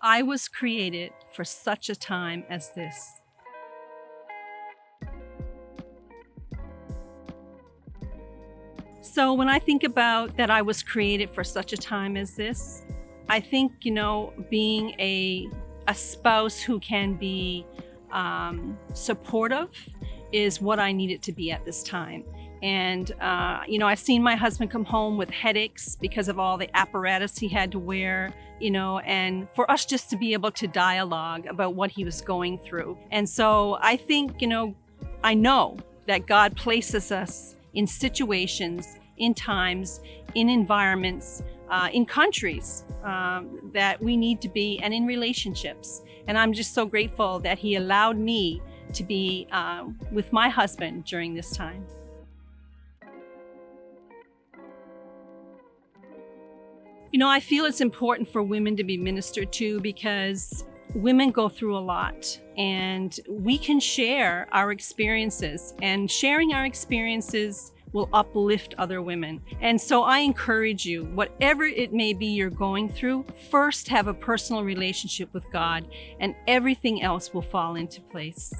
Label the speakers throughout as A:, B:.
A: I was created for such a time as this. So when I think about that I was created for such a time as this, I think, being a spouse who can be supportive is what I needed to be at this time. And, I've seen my husband come home with headaches because of all the apparatus he had to wear, and for us just to be able to dialogue about what he was going through. And so I think, I know that God places us in situations, in times, in environments, in countries that we need to be, and in relationships. And I'm just so grateful that He allowed me to be with my husband during this time. I feel it's important for women to be ministered to because women go through a lot, and we can share our experiences, and sharing our experiences will uplift other women. And so I encourage you, whatever it may be you're going through, first have a personal relationship with God, and everything else will fall into place.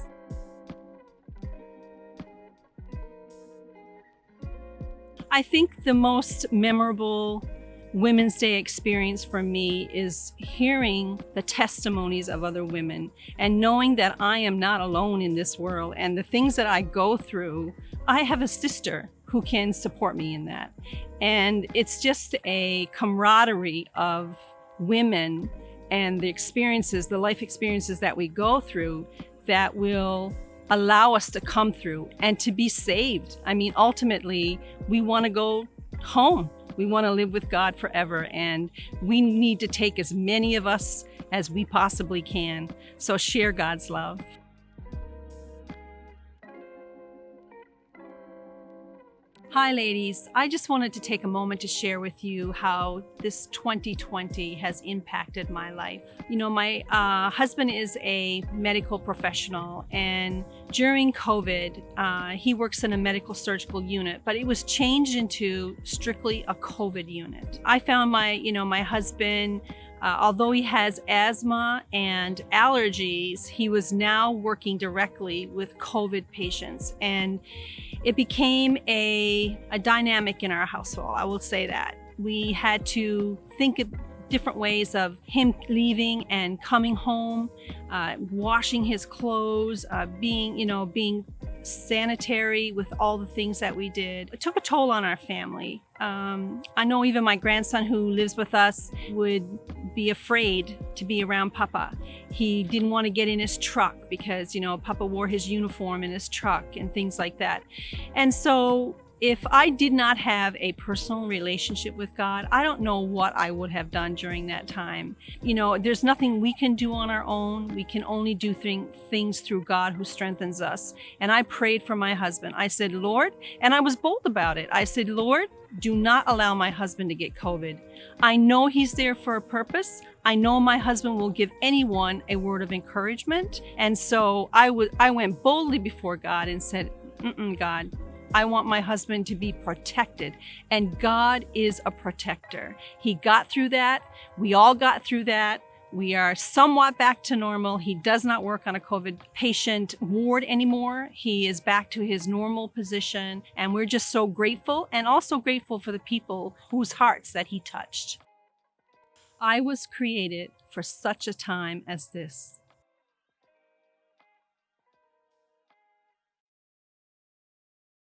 A: I think the most memorable Women's Day experience for me is hearing the testimonies of other women and knowing that I am not alone in this world, and the things that I go through, I have a sister who can support me in that. And it's just a camaraderie of women and the experiences, the life experiences that we go through that will allow us to come through and to be saved. I mean, ultimately, we want to go home. We want to live with God forever, and we need to take as many of us as we possibly can. So share God's love. Hi, ladies. I just wanted to take a moment to share with you how this 2020 has impacted my life. My husband is a medical professional, and during COVID, he works in a medical surgical unit, but it was changed into strictly a COVID unit. I found my husband, although he has asthma and allergies, he was now working directly with COVID patients, and it became a dynamic in our household. I will say that. We had to think of different ways of him leaving and coming home, washing his clothes, being sanitary with all the things that we did. It took a toll on our family. I know even my grandson who lives with us would be afraid to be around Papa. He didn't want to get in his truck because, Papa wore his uniform in his truck and things like that. And so if I did not have a personal relationship with God, I don't know what I would have done during that time. There's nothing we can do on our own. We can only do things through God who strengthens us. And I prayed for my husband. I said, Lord, and I was bold about it. I said, Lord, do not allow my husband to get COVID. I know he's there for a purpose. I know my husband will give anyone a word of encouragement. And so I went boldly before God and said, God, I want my husband to be protected. And God is a protector. He got through that. We all got through that. We are somewhat back to normal. He does not work on a COVID patient ward anymore. He is back to his normal position. And we're just so grateful, and also grateful for the people whose hearts that he touched. I was created for such a time as this.